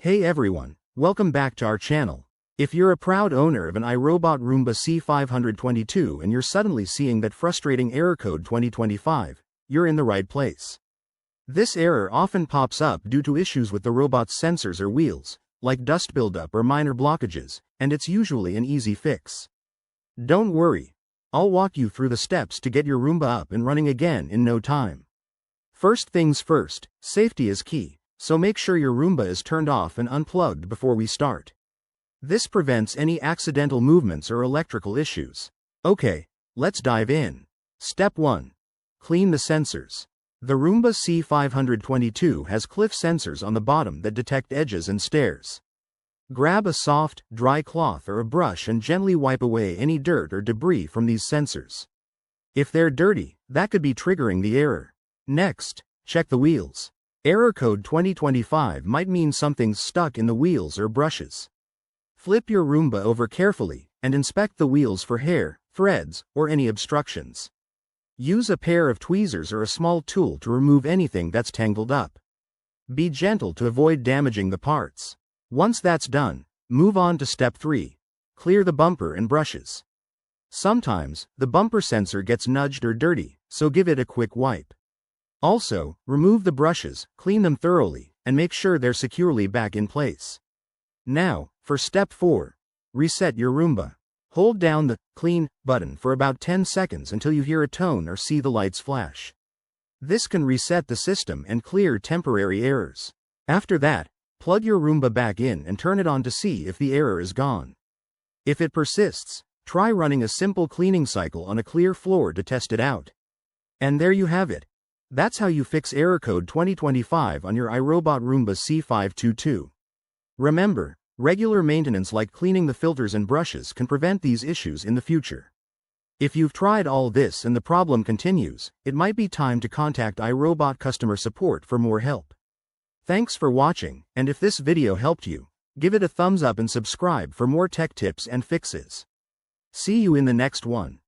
Hey everyone, welcome back to our channel. If you're a proud owner of an iRobot Roomba C522 and you're suddenly seeing that frustrating error code 2025, you're in the right place. This error often pops up due to issues with the robot's sensors or wheels, like dust buildup or minor blockages, and it's usually an easy fix. Don't worry, I'll walk you through the steps to get your Roomba up and running again in no time. First things first, safety is key. So make sure your Roomba is turned off and unplugged before we start. This prevents any accidental movements or electrical issues. Okay, let's dive in. Step 1. Clean the sensors. The Roomba C522 has cliff sensors on the bottom that detect edges and stairs. Grab a soft, dry cloth or a brush and gently wipe away any dirt or debris from these sensors. If they're dirty, that could be triggering the error. Next, check the wheels. Error code 2025 might mean something's stuck in the wheels or brushes. Flip your Roomba over carefully and inspect the wheels for hair, threads, or any obstructions. Use a pair of tweezers or a small tool to remove anything that's tangled up. Be gentle to avoid damaging the parts. Once that's done, move on to step 3. Clear the bumper and brushes. Sometimes, the bumper sensor gets nudged or dirty, so give it a quick wipe. Also, remove the brushes, clean them thoroughly, and make sure they're securely back in place. Now, for step 4. Reset your Roomba. Hold down the Clean button for about 10 seconds until you hear a tone or see the lights flash. This can reset the system and clear temporary errors. After that, plug your Roomba back in and turn it on to see if the error is gone. If it persists, try running a simple cleaning cycle on a clear floor to test it out. And there you have it. That's how you fix error code 2025 on your iRobot Roomba C522. Remember, regular maintenance like cleaning the filters and brushes can prevent these issues in the future. If you've tried all this and the problem continues, it might be time to contact iRobot customer support for more help. Thanks for watching, and if this video helped you, give it a thumbs up and subscribe for more tech tips and fixes. See you in the next one.